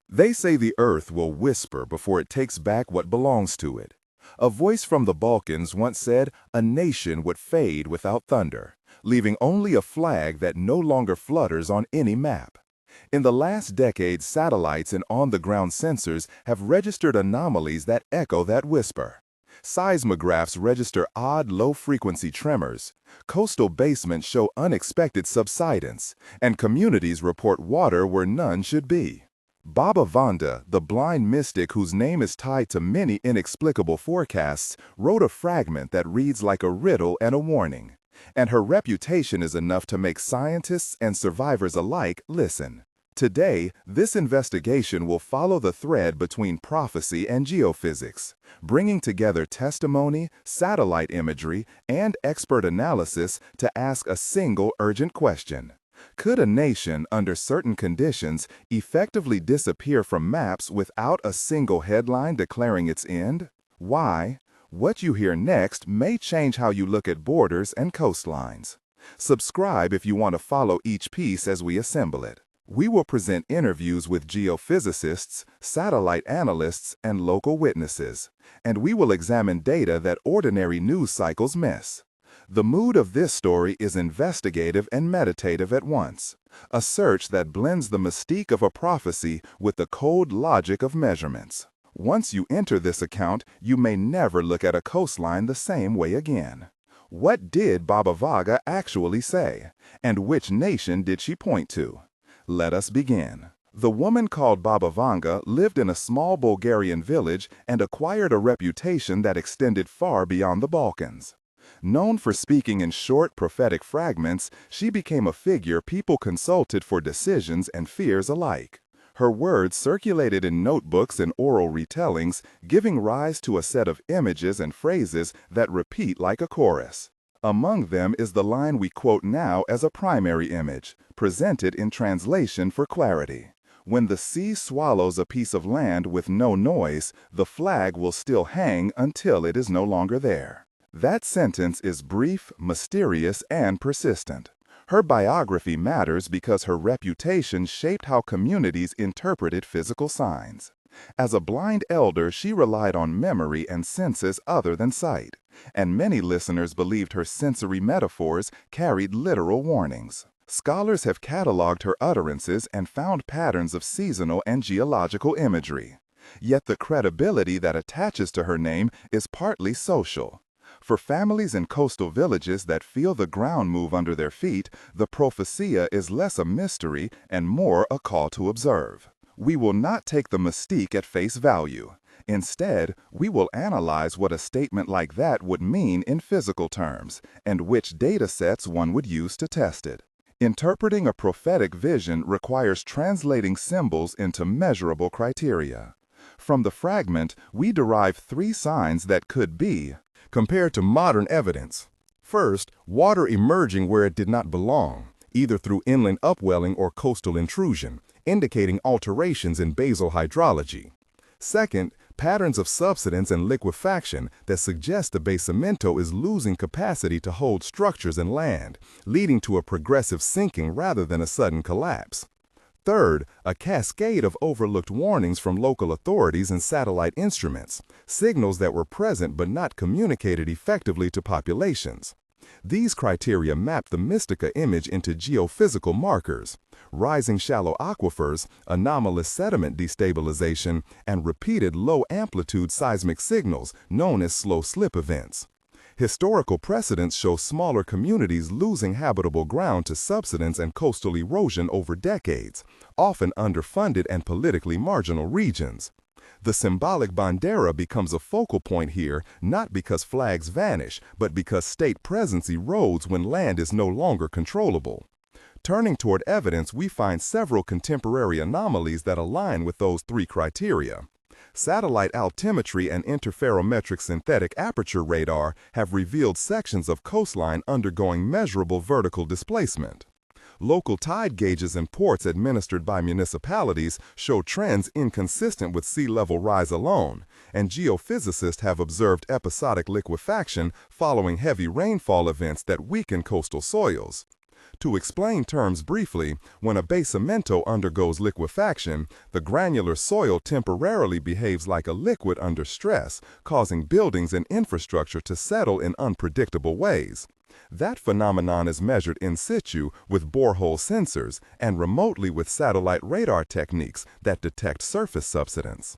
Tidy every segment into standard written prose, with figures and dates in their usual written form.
They say the earth will whisper before it takes back what belongs to it. A voice from the Balkans once said a nation would fade without thunder, leaving only a flag that no longer flutters on any map. In the last decade, satellites and on-the-ground sensors have registered anomalies that echo that whisper. Seismographs register odd low-frequency tremors, coastal basements show unexpected subsidence, and communities report water where none should be. Baba Vanga, the blind mystic whose name is tied to many inexplicable forecasts, wrote a fragment that reads like a riddle and a warning. And her reputation is enough to make scientists and survivors alike listen. Today, this investigation will follow the thread between prophecy and geophysics, bringing together testimony, satellite imagery, and expert analysis to ask a single urgent question. Could a nation, under certain conditions, effectively disappear from maps without a single headline declaring its end? Why? What you hear next may change how you look at borders and coastlines. Subscribe if you want to follow each piece as we assemble it. We will present interviews with geophysicists, satellite analysts, and local witnesses, and we will examine data that ordinary news cycles miss. The mood of this story is investigative and meditative at once, a search that blends the mystique of a prophecy with the cold logic of measurements. Once you enter this account, you may never look at a coastline the same way again. What did Baba Vanga actually say? And which nation did she point to? Let us begin. The woman called Baba Vanga lived in a small Bulgarian village and acquired a reputation that extended far beyond the Balkans. Known for speaking in short prophetic fragments, she became a figure people consulted for decisions and fears alike. Her words circulated in notebooks and oral retellings, giving rise to a set of images and phrases that repeat like a chorus. Among them is the line we quote now as a primary image, presented in translation for clarity. When the sea swallows a piece of land with no noise, the flag will still hang until it is no longer there. That sentence is brief, mysterious, and persistent. Her biography matters because her reputation shaped how communities interpreted physical signs. As a blind elder, she relied on memory and senses other than sight, and many listeners believed her sensory metaphors carried literal warnings. Scholars have cataloged her utterances and found patterns of seasonal and geological imagery. Yet the credibility that attaches to her name is partly social. For families in coastal villages that feel the ground move under their feet, the prophecia is less a mystery and more a call to observe. We will not take the mystique at face value. Instead, we will analyze what a statement like that would mean in physical terms, and which data sets one would use to test it. Interpreting a prophetic vision requires translating symbols into measurable criteria. From the fragment, we derive 3 signs that could be compared to modern evidence. First, water emerging where it did not belong, either through inland upwelling or coastal intrusion, indicating alterations in basal hydrology. Second, patterns of subsidence and liquefaction that suggest the basamento is losing capacity to hold structures and land, leading to a progressive sinking rather than a sudden collapse. Third, a cascade of overlooked warnings from local authorities and satellite instruments, signals that were present but not communicated effectively to populations. These criteria map the Mystica image into geophysical markers: rising shallow aquifers, anomalous sediment destabilization, and repeated low-amplitude seismic signals known as slow slip events. Historical precedents show smaller communities losing habitable ground to subsidence and coastal erosion over decades, often underfunded and politically marginal regions. The symbolic bandera becomes a focal point here, not because flags vanish, but because state presence erodes when land is no longer controllable. Turning toward evidence, we find several contemporary anomalies that align with those 3 criteria. Satellite altimetry and interferometric synthetic aperture radar have revealed sections of coastline undergoing measurable vertical displacement. Local tide gauges in ports administered by municipalities show trends inconsistent with sea level rise alone, and geophysicists have observed episodic liquefaction following heavy rainfall events that weaken coastal soils. To explain terms briefly, when a basamento undergoes liquefaction, the granular soil temporarily behaves like a liquid under stress, causing buildings and infrastructure to settle in unpredictable ways. That phenomenon is measured in situ with borehole sensors and remotely with satellite radar techniques that detect surface subsidence.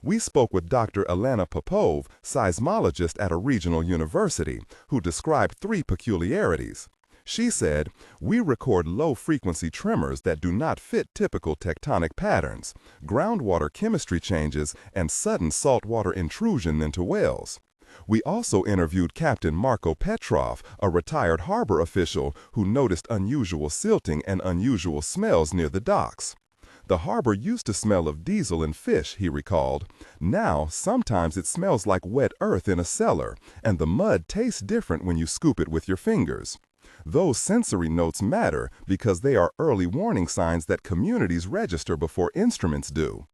We spoke with Dr. Elena Popov, seismologist at a regional university, who described three peculiarities. She said, "We record low-frequency tremors that do not fit typical tectonic patterns, groundwater chemistry changes, and sudden saltwater intrusion into wells." We also interviewed Captain Marko Petrov, a retired harbor official who noticed unusual silting and unusual smells near the docks. The harbor used to smell of diesel and fish, he recalled. Now, sometimes it smells like wet earth in a cellar, and the mud tastes different when you scoop it with your fingers. Those sensory notes matter because they are early warning signs that communities register before instruments do.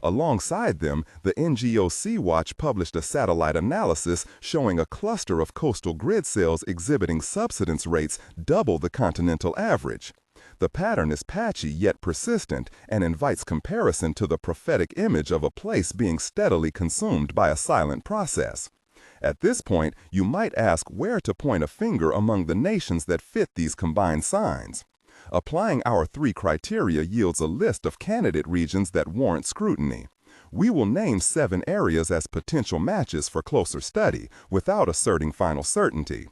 Alongside them, the NGO Sea-Watch published a satellite analysis showing a cluster of coastal grid cells exhibiting subsidence rates double the continental average. The pattern is patchy yet persistent and invites comparison to the prophetic image of a place being steadily consumed by a silent process. At this point, you might ask where to point a finger among the nations that fit these combined signs. Applying our three criteria yields a list of candidate regions that warrant scrutiny. We will name 7 areas as potential matches for closer study without asserting final certainty.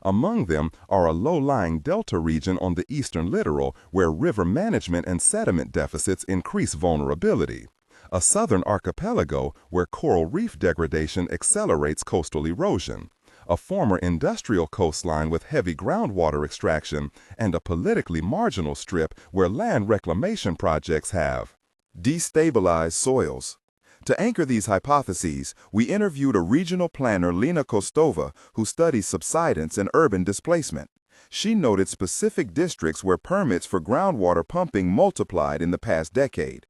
Among them are a low-lying delta region on the eastern littoral where river management and sediment deficits increase vulnerability, a southern archipelago where coral reef degradation accelerates coastal erosion, a former industrial coastline with heavy groundwater extraction, and a politically marginal strip where land reclamation projects have destabilized soils. To anchor these hypotheses, we interviewed a regional planner, Lena Kostova, who studies subsidence and urban displacement. She noted specific districts where permits for groundwater pumping multiplied in the past decade.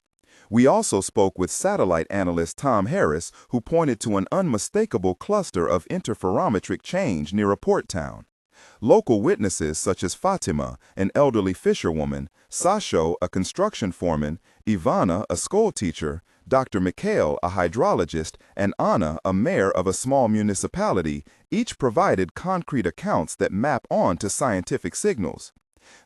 We also spoke with satellite analyst Tom Harris, who pointed to an unmistakable cluster of interferometric change near a port town. Local witnesses such as Fatima, an elderly fisherwoman, Sasho, a construction foreman, Ivana, a schoolteacher, Dr. Mikhail, a hydrologist, and Anna, a mayor of a small municipality, each provided concrete accounts that map onto scientific signals.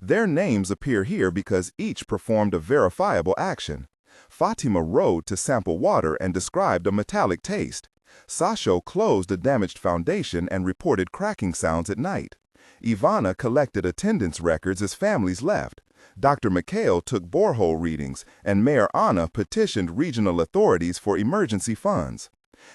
Their names appear here because each performed a verifiable action. Fatima rode to sample water and described a metallic taste. Sasho closed a damaged foundation and reported cracking sounds at night. Ivana collected attendance records as families left. Dr. Mikhail took borehole readings, and Mayor Anna petitioned regional authorities for emergency funds.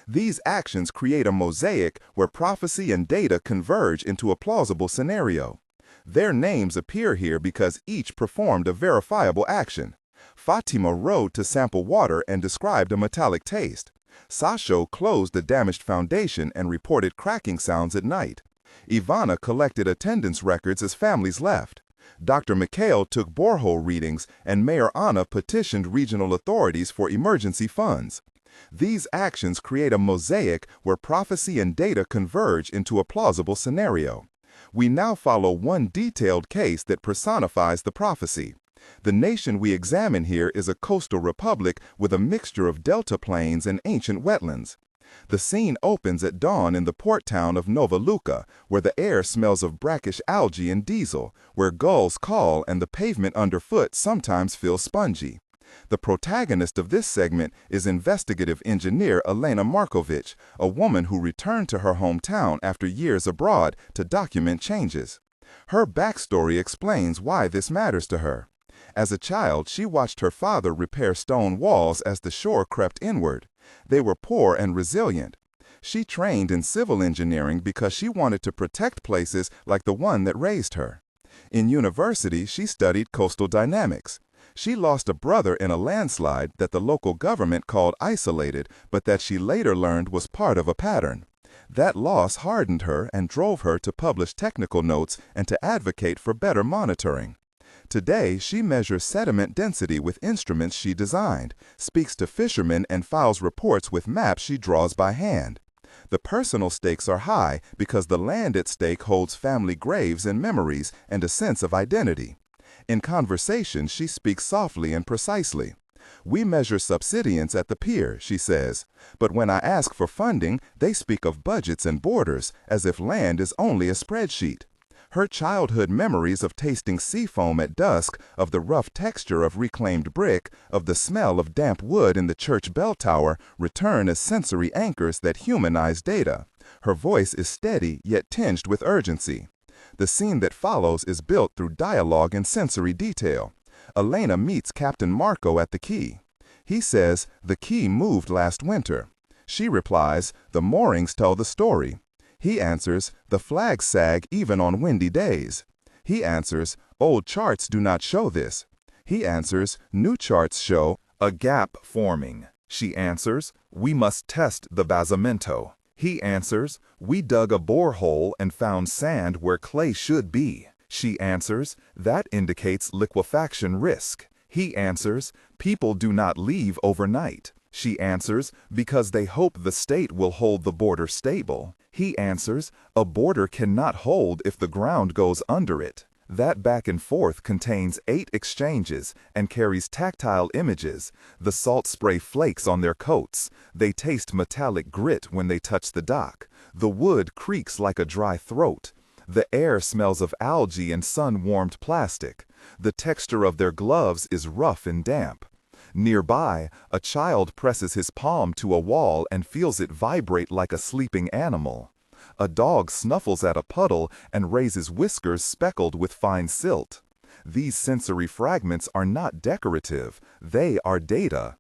These actions create a mosaic where prophecy and data converge into a plausible scenario. Their names appear here because each performed a verifiable action. Fatima rode to sample water and described a metallic taste. Sasho closed the damaged foundation and reported cracking sounds at night. Ivana collected attendance records as families left. Dr. Mikhail took borehole readings, and Mayor Anna petitioned regional authorities for emergency funds. These actions create a mosaic where prophecy and data converge into a plausible scenario. We now follow one detailed case that personifies the prophecy. The nation we examine here is a coastal republic with a mixture of delta plains and ancient wetlands. The scene opens at dawn in the port town of Nova Luka, where the air smells of brackish algae and diesel, where gulls call and the pavement underfoot sometimes feels spongy. The protagonist of this segment is investigative engineer Elena Markovich, a woman who returned to her hometown after years abroad to document changes. Her backstory explains why this matters to her. As a child, she watched her father repair stone walls as the shore crept inward. They were poor and resilient. She trained in civil engineering because she wanted to protect places like the one that raised her. In university, she studied coastal dynamics. She lost a brother in a landslide that the local government called isolated, but that she later learned was part of a pattern. That loss hardened her and drove her to publish technical notes and to advocate for better monitoring. Today, she measures sediment density with instruments she designed, speaks to fishermen, and files reports with maps she draws by hand. The personal stakes are high because the land at stake holds family graves and memories and a sense of identity. In conversation, she speaks softly and precisely. We measure subsidence at the pier, she says, but when I ask for funding, they speak of budgets and borders as if land is only a spreadsheet. Her childhood memories of tasting seafoam at dusk, of the rough texture of reclaimed brick, of the smell of damp wood in the church bell tower return as sensory anchors that humanize data. Her voice is steady yet tinged with urgency. The scene that follows is built through dialogue and sensory detail. Elena meets Captain Marco at the quay. He says, "The quay moved last winter." She replies, "The moorings tell the story." He answers, "The flags sag even on windy days." He answers, "Old charts do not show this." He answers, "New charts show a gap forming." She answers, "We must test the basamento." He answers, "We dug a borehole and found sand where clay should be." She answers, "That indicates liquefaction risk." He answers, "People do not leave overnight." She answers, "Because they hope the state will hold the border stable." He answers, "A border cannot hold if the ground goes under it." That back and forth contains 8 exchanges and carries tactile images. The salt spray flakes on their coats. They taste metallic grit when they touch the dock. The wood creaks like a dry throat. The air smells of algae and sun-warmed plastic. The texture of their gloves is rough and damp. Nearby, a child presses his palm to a wall and feels it vibrate like a sleeping animal. A dog snuffles at a puddle and raises whiskers speckled with fine silt. These sensory fragments are not decorative, they are data.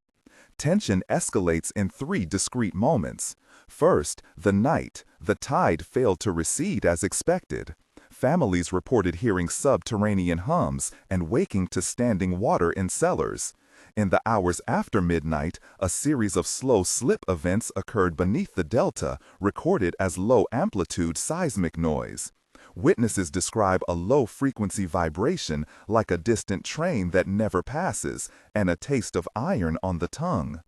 Tension escalates in 3 discrete moments. First, the night. The tide failed to recede as expected. Families reported hearing subterranean hums and waking to standing water in cellars. In the hours after midnight, a series of slow slip events occurred beneath the delta, recorded as low-amplitude seismic noise. Witnesses describe a low-frequency vibration like a distant train that never passes, and a taste of iron on the tongue.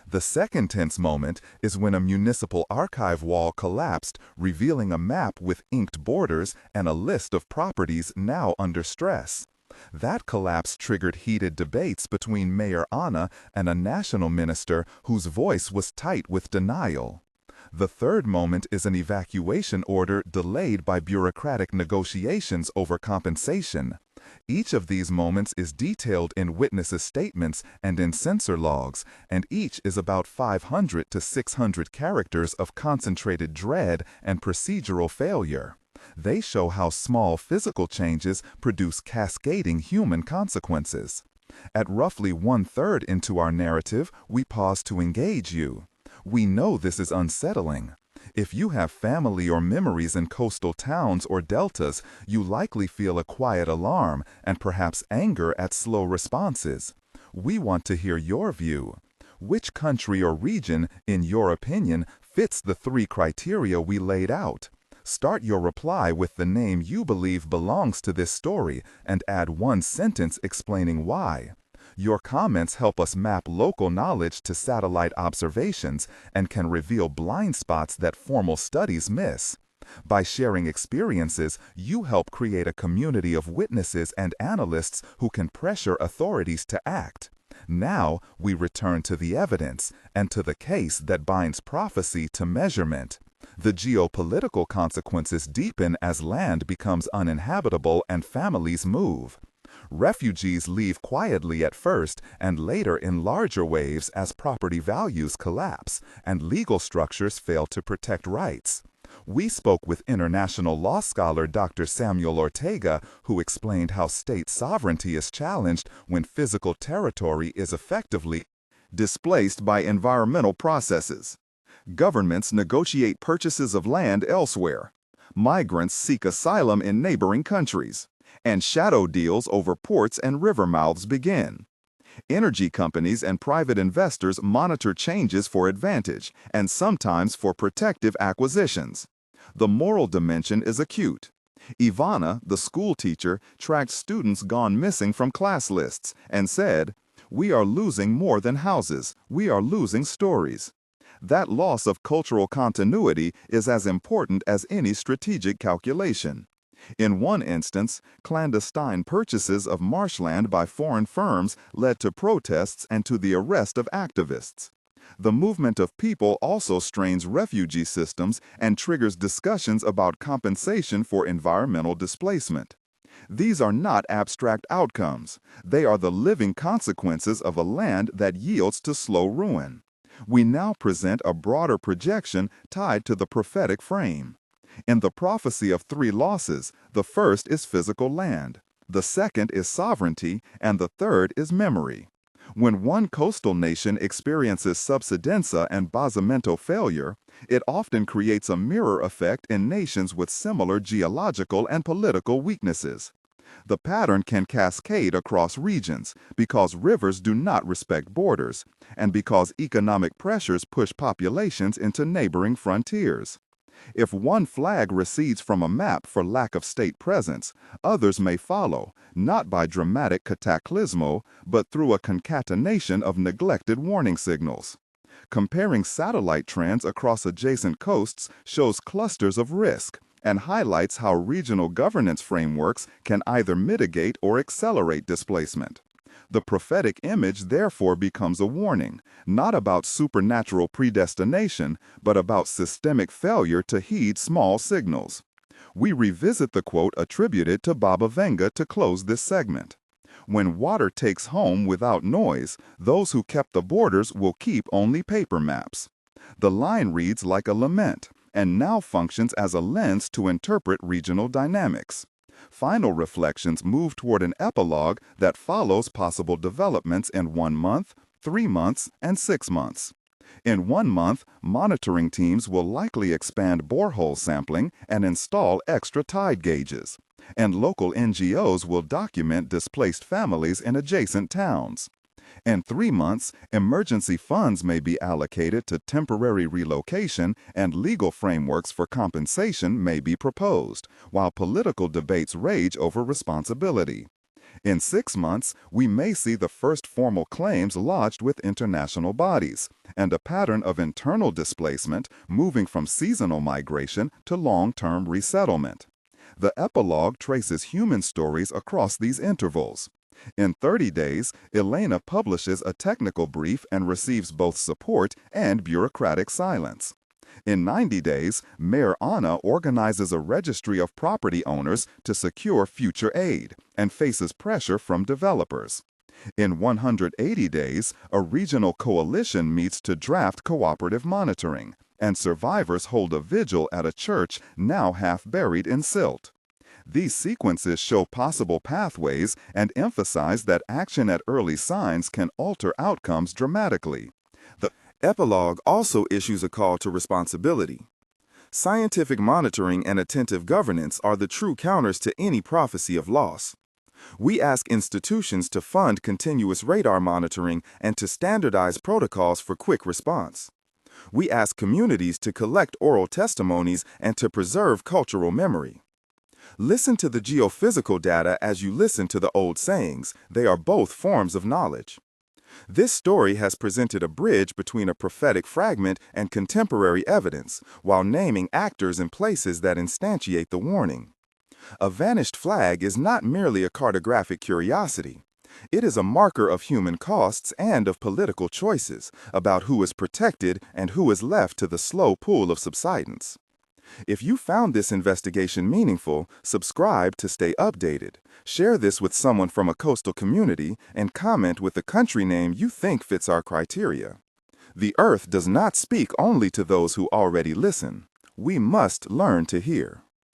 The second tense moment is when a municipal archive wall collapsed, revealing a map with inked borders and a list of properties now under stress. That collapse triggered heated debates between Mayor Anna and a national minister whose voice was tight with denial. The third moment is an evacuation order delayed by bureaucratic negotiations over compensation. Each of these moments is detailed in witnesses' statements and in censor logs, and each is about 500 to 600 characters of concentrated dread and procedural failure. They show how small physical changes produce cascading human consequences. At roughly 1/3 into our narrative, we pause to engage you. We know this is unsettling. If you have family or memories in coastal towns or deltas, you likely feel a quiet alarm and perhaps anger at slow responses. We want to hear your view. Which country or region, in your opinion, fits the 3 criteria we laid out? Start your reply with the name you believe belongs to this story and add 1 sentence explaining why. Your comments help us map local knowledge to satellite observations and can reveal blind spots that formal studies miss. By sharing experiences, you help create a community of witnesses and analysts who can pressure authorities to act. Now, we return to the evidence and to the case that binds prophecy to measurement. The geopolitical consequences deepen as land becomes uninhabitable and families move. Refugees leave quietly at first and later in larger waves as property values collapse and legal structures fail to protect rights. We spoke with international law scholar Dr. Samuel Ortega, who explained how state sovereignty is challenged when physical territory is effectively displaced by environmental processes. Governments negotiate purchases of land elsewhere. Migrants seek asylum in neighboring countries. And shadow deals over ports and river mouths begin. Energy companies and private investors monitor changes for advantage and sometimes for protective acquisitions. The moral dimension is acute. Ivana, the school teacher, tracked students gone missing from class lists and said, "We are losing more than houses. We are losing stories." That loss of cultural continuity is as important as any strategic calculation. In one instance, clandestine purchases of marshland by foreign firms led to protests and to the arrest of activists. The movement of people also strains refugee systems and triggers discussions about compensation for environmental displacement. These are not abstract outcomes. They are the living consequences of a land that yields to slow ruin. We now present a broader projection tied to the prophetic frame. In the prophecy of three losses, the first is physical land, the second is sovereignty, and the third is memory. When one coastal nation experiences subsidenza and basamento failure, it often creates a mirror effect in nations with similar geological and political weaknesses. The pattern can cascade across regions because rivers do not respect borders, and because economic pressures push populations into neighboring frontiers. If one flag recedes from a map for lack of state presence, others may follow, not by dramatic cataclysmo, but through a concatenation of neglected warning signals. Comparing satellite trends across adjacent coasts shows clusters of risk and highlights how regional governance frameworks can either mitigate or accelerate displacement. The prophetic image therefore becomes a warning, not about supernatural predestination, but about systemic failure to heed small signals. We revisit the quote attributed to Baba Vanga to close this segment. When water takes home without noise, those who kept the borders will keep only paper maps. The line reads like a lament, and now functions as a lens to interpret regional dynamics. Final reflections move toward an epilogue that follows possible developments in 1 month, 3 months, and 6 months. In 1 month, monitoring teams will likely expand borehole sampling and install extra tide gauges, and local NGOs will document displaced families in adjacent towns. In 3 months, emergency funds may be allocated to temporary relocation and legal frameworks for compensation may be proposed, while political debates rage over responsibility. In 6 months, we may see the first formal claims lodged with international bodies, and a pattern of internal displacement moving from seasonal migration to long-term resettlement. The epilogue traces human stories across these intervals. In 30 days, Elena publishes a technical brief and receives both support and bureaucratic silence. In 90 days, Mayor Anna organizes a registry of property owners to secure future aid and faces pressure from developers. In 180 days, a regional coalition meets to draft cooperative monitoring, and survivors hold a vigil at a church now half buried in silt. These sequences show possible pathways and emphasize that action at early signs can alter outcomes dramatically. The epilogue also issues a call to responsibility. Scientific monitoring and attentive governance are the true counters to any prophecy of loss. We ask institutions to fund continuous radar monitoring and to standardize protocols for quick response. We ask communities to collect oral testimonies and to preserve cultural memory. Listen to the geophysical data as you listen to the old sayings. They are both forms of knowledge. This story has presented a bridge between a prophetic fragment and contemporary evidence, while naming actors and places that instantiate the warning. A vanished flag is not merely a cartographic curiosity. It is a marker of human costs and of political choices, about who is protected and who is left to the slow pool of subsidence. If you found this investigation meaningful, subscribe to stay updated. Share this with someone from a coastal community and comment with the country name you think fits our criteria. The Earth does not speak only to those who already listen. We must learn to hear.